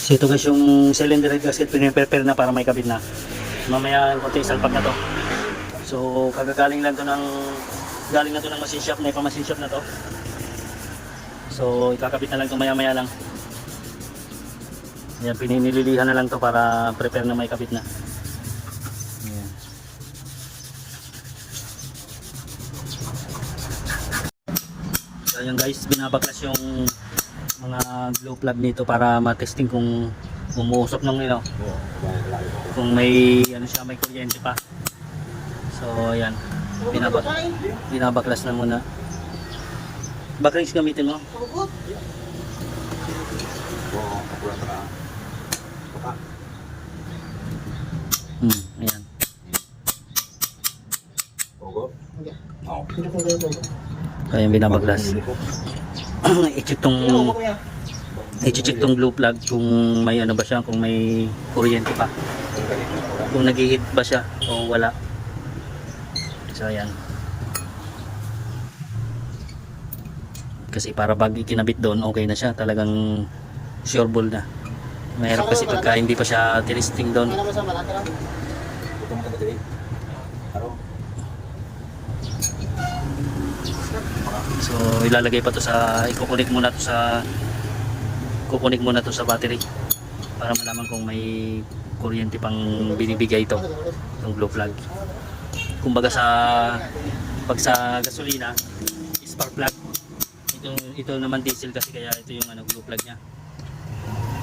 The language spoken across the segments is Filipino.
So ito guys yung cylinder head gasket, pinipare na para may kabit na. Mamaya konti salpag na to. So kagagaling lang to ng machine shop, na machine shop na to. So ikakabit na lang to maya lang. Ayan, pinililihan na lang to para prepare na may kabit na. Ayan. So ayan guys, binabaklas yung mga glow plug nito para ma-testing kung umuusok ng ilaw. Kung may ano siya, may kuryente pa. So ayan, binabaklas na muna. Backrings gamitin mo? Ayan. Kaya binabaklas. I-check tong blue plug kung may ano ba siya, kung may kuryente pa, kung nag-hit ba siya o wala. So ayan, kasi para pag ikinabit doon okay na siya, talagang sure ball na. Mahirap kasi pagka hindi pa siya tinisting doon. So ilalagay pa to sa, ikukunik muna to sa battery para malaman kung may kuryente pang binibigay ito, itong glow plug. Kumbaga pag sa gasolina, spark plug. Ito naman diesel kasi, kaya ito yung ano, glow plug niya.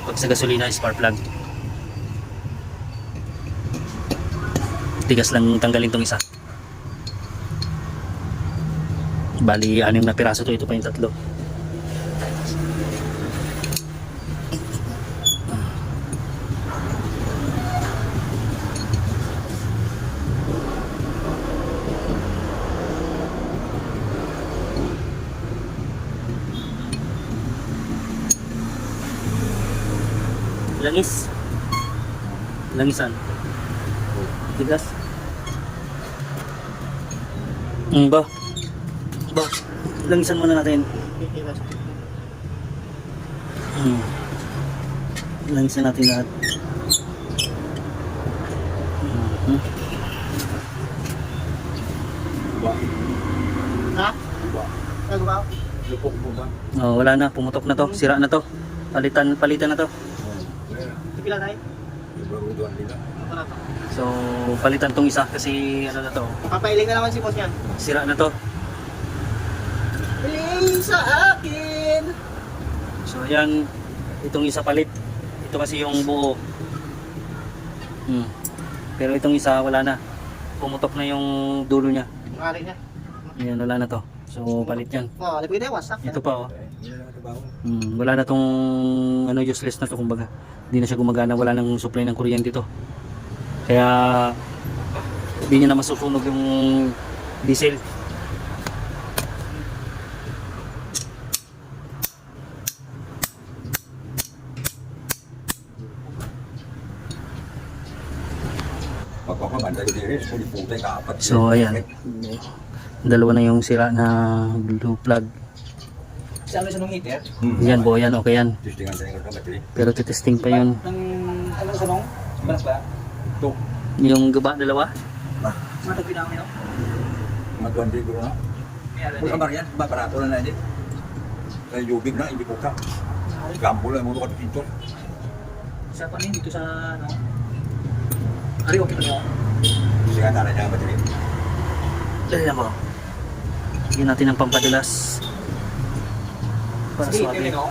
Pag sa gasolina, spark plug. Tigas lang tanggalin tong isa. Bali 6 na piraso to, ito pa yung 3. Langisan. Tigas. Ba. Langisan muna natin. Langisan natin lahat. Ha? Nagawa? Lupok mo ba? Oh, wala na, pumutok na to, sira na to. Palitan na to. Pila tayo? So, palitan tong isa kasi ano na to. Papailing na naman si boss yan. Sira na to. Iling sa akin! So, ayan, itong isa palit. Ito kasi yung buo. Pero itong isa wala na. Pumutok na yung dulo niya. Mali niya. Ayan, wala na to. So, palit yan. Oh, lipid na yung wasak. Ito pa oh. Wala na tong ano, useless na to, kumbaga. Hindi na siya gumagana, wala nang supply ng kuryente to. Kaya hindi niya na masusunog yung diesel. So ayan, dalawa na yung sira na blue plug. Saan sa nung heater? Yan po, yan, okay yan. Pero titesting pa yun. Ano sa nung? Balas ba? Ito. Yung gaba, dalawa? Matagpi namin no? Matuan di guru na. Kung kamar yan, barato na na din. Kaya yubig na, hindi po ka. Gampo lang, muna ka dito. Sa panin dito sa ano? Ari, okay pa niyo? Hindi ka tara niya ang battery. Dali mo. Bigyan natin ng pampadalas. Para Heater suwabe. no?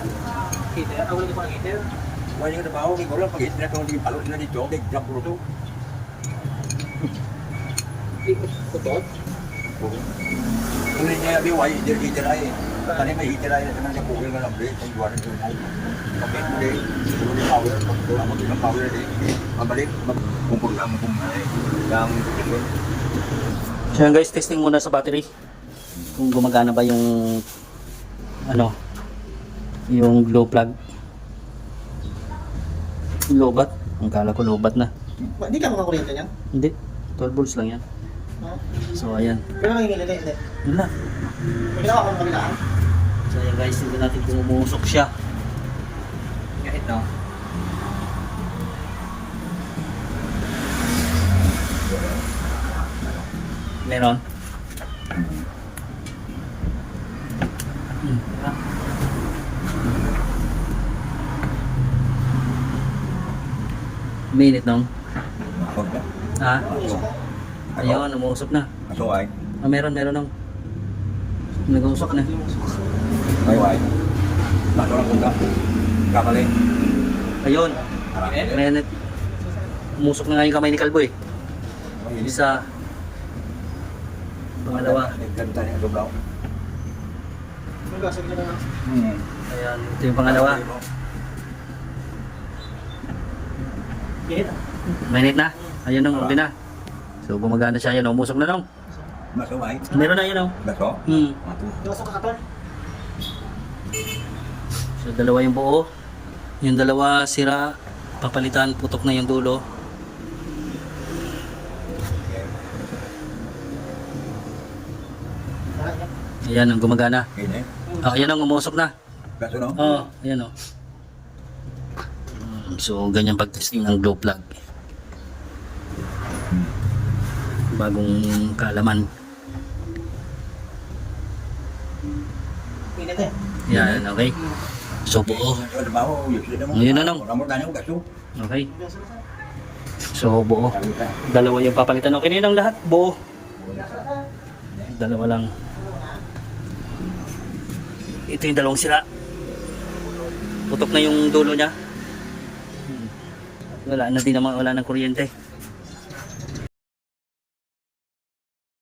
Heater? Wala ka pa ng heater? Wala yung nabaho, may guru, pag-hit na ito, hindi palo na dito, may jump po ito. Putot? Kung hindi niya biway, heater ay. Tani may heater ay, naman niya kugil na lang, ang iwan na ito. Pag-hit mo din, siguro yung power, pag-hit mo din ang power din. Mabalik, magkumpul lang kung So yan guys, testing muna sa battery. Kung gumagana ba yung ano, yung glow plug. Lobat. Ang kala ko lobat na. Hindi ka makakuryente niyan? Hindi. 12 volts lang yan. No? So ayan. Pero nang hindi. Yun na. Ginawa ko ng kabilaan. So ayan guys, hindi natin kung umusok siya. Kahit no? Meron. Minute nung. Huwag na. Ha? Ayun, umuusok na. Masukay. Meron nung. Nag-uusok na. May way. Baso ng punta. Kakaling. Ayun. Minute. Umusok na nga yung kamay ni Kalbo eh. Mainit. Isa. Pangalawa. Ganda niya, doblaw. Ayan, ito yung pangalawa. Init. Minute na. Ayun nung, ulit na. So gumagana siya. Ayun, umusok na nung. Masukay. Meron na yun nung. Baso. Matu. Iwas ka katon. So dalawa yung buo. Yung dalawa sira. Papalitan, putok na yung dulo. Ayan ang gumagana. Ini. Ayan ang umusok na. Baso no? Oo, ayan o. So, ganyan pag-testing ng glow plug. Bagong kaalaman. Init eh. Yan, okay. So, buo. Ngayon na, nung. Okay. So, buo. Dalawa yung papalitan. Okay na yun ang lahat. Buo. Dalawa lang. Ito yung dalawang sira. Putok na yung dulo niya. Wala na din naman, wala ng kuryente.